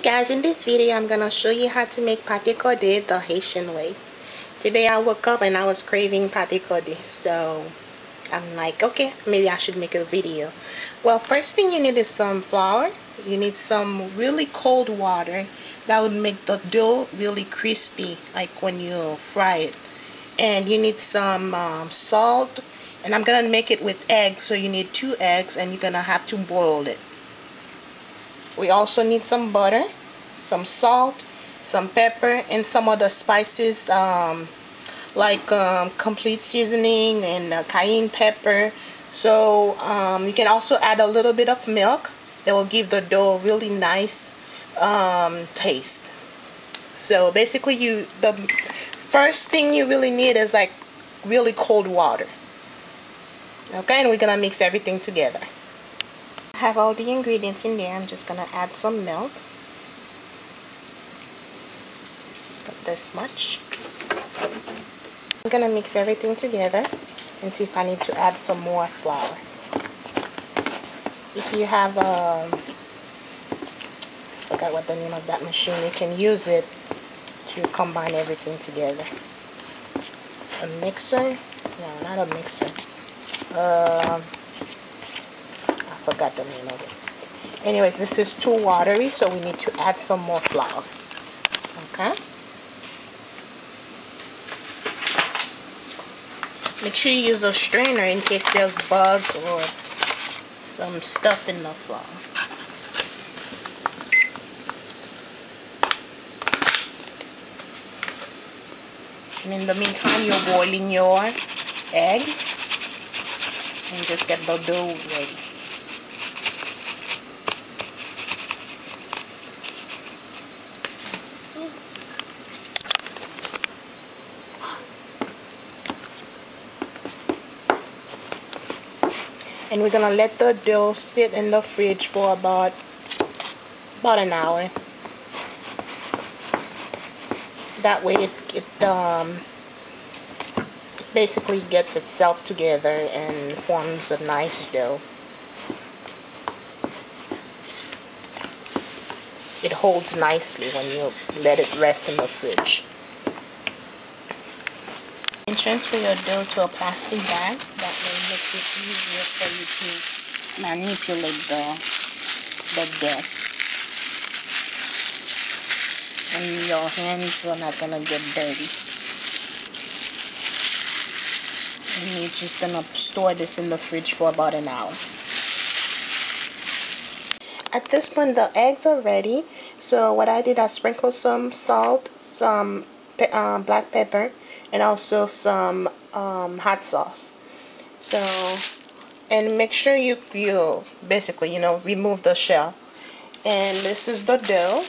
Guys, in this video I'm gonna show you how to make pate corde the Haitian way. Today I woke up and I was craving pate corde, so I'm like, okay, maybe I should make a video. Well, first thing you need is some flour. You need some really cold water that would make the dough really crispy, like when you fry it. And you need some salt, and I'm gonna make it with eggs, so you need 2 eggs and you're gonna have to boil it. We also need some butter, some salt, some pepper, and some other spices like complete seasoning and cayenne pepper. So you can also add a little bit of milk. It will give the dough a really nice taste. So basically the first thing you really need is like really cold water. Okay, and we're gonna mix everything together. I have all the ingredients in there. I'm just gonna add some milk. Put this much. I'm gonna mix everything together and see if I need to add some more flour. If you have I forgot what the name of that machine, you can use it to combine everything together. A mixer? No, not a mixer. I forgot the name of it. Anyways, this is too watery, so we need to add some more flour. Okay? Make sure you use a strainer in case there's bugs or some stuff in the flour. And in the meantime, you're boiling your eggs and just get the dough ready. And we're gonna let the dough sit in the fridge for about an hour. That way it basically gets itself together and forms a nice dough. It holds nicely when you let it rest in the fridge. And transfer your dough to a plastic bag. That way it makes it easier for you to manipulate the dough. And your hands are not gonna get dirty. And you're just gonna store this in the fridge for about an hour. At this point, the eggs are ready. So what I did, I sprinkled some salt, some black pepper, and also some hot sauce. So, and make sure you basically, remove the shell. And this is the dough.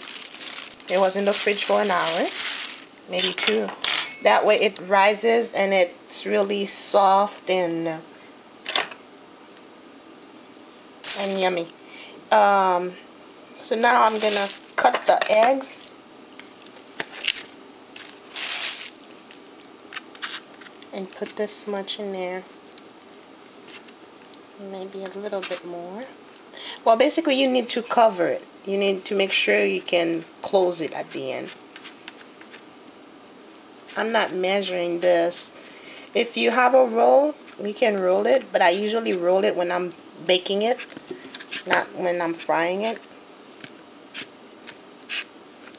It was in the fridge for an hour, maybe 2. That way it rises and it's really soft and yummy. So now I'm gonna cut the eggs. And put this much in there. Maybe a little bit more. Well, basically you need to cover it. You need to make sure you can close it at the end. I'm not measuring this. If you have a roll, we can roll it, but I usually roll it when I'm baking it, not when I'm frying it,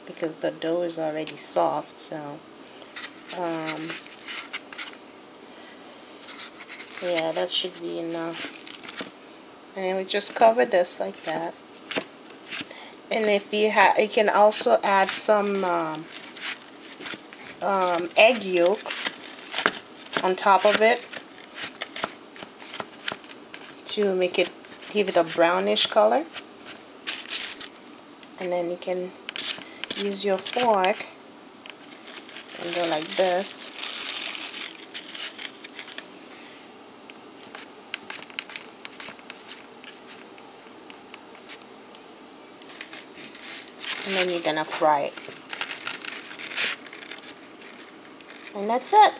because the dough is already soft. So yeah, that should be enough. And we just cover this like that. And if you can also add some egg yolk on top of it to give it a brownish color. And then you can use your fork and go like this. And then you're gonna fry it. And that's it.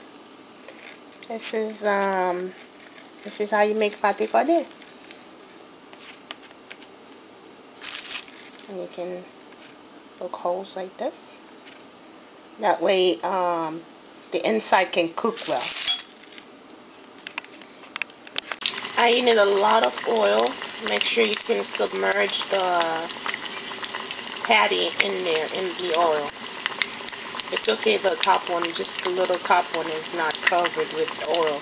This is how you make pate corde. And you can poke holes like this. That way the inside can cook well. I need a lot of oil. Make sure you can submerge the patty in there in the oil. It's okay the top one, just the little top one is not covered with oil,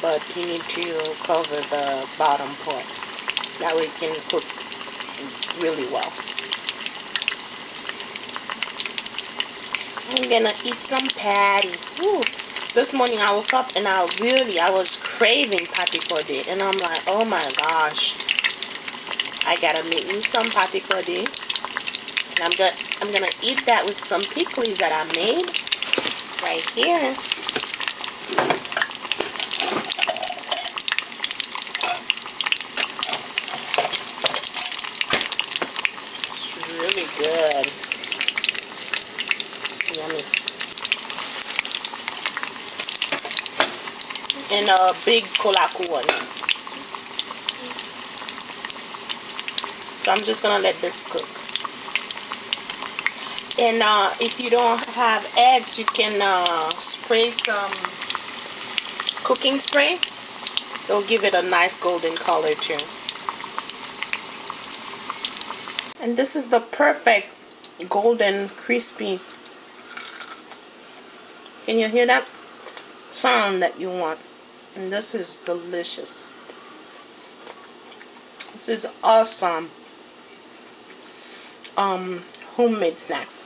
but you need to cover the bottom part. That way it can cook really well. I'm gonna eat some patty. Woo. This morning I woke up and I was craving pate corde, and I'm like, oh my gosh, I gotta make me some pate corde. And I'm gonna eat that with some pickles that I made right here. It's really good. Yummy. And a big kolaku one. So I'm just gonna let this cook. And if you don't have eggs, you can spray some cooking spray. It'll give it a nice golden color too. And this is the perfect golden crispy. Can you hear that sound that you want? And this is delicious. This is awesome homemade snacks.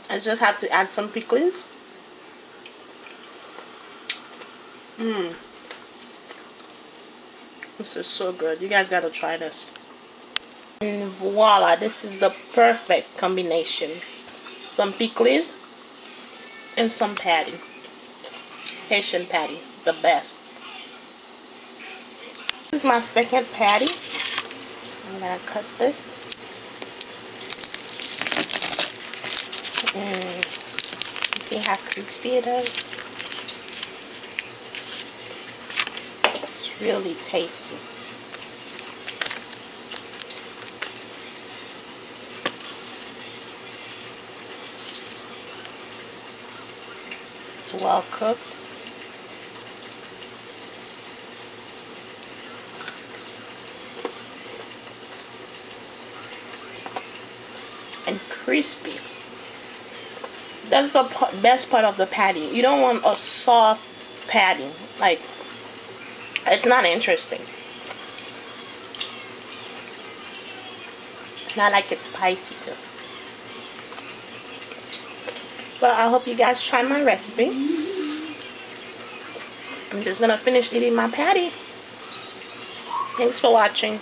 I just have to add some pickles. This is so good. You guys gotta try this. And voila, this is the perfect combination. Some pickles and some patty. Haitian patty, the best. This is my second patty. I'm gonna cut this. You see how crispy it is? It's really tasty. It's well cooked. And crispy. That's the best part of the patty. You don't want a soft patty. Like, it's not interesting. Not like it's spicy too. But I hope you guys try my recipe. I'm just gonna finish eating my patty. Thanks for watching.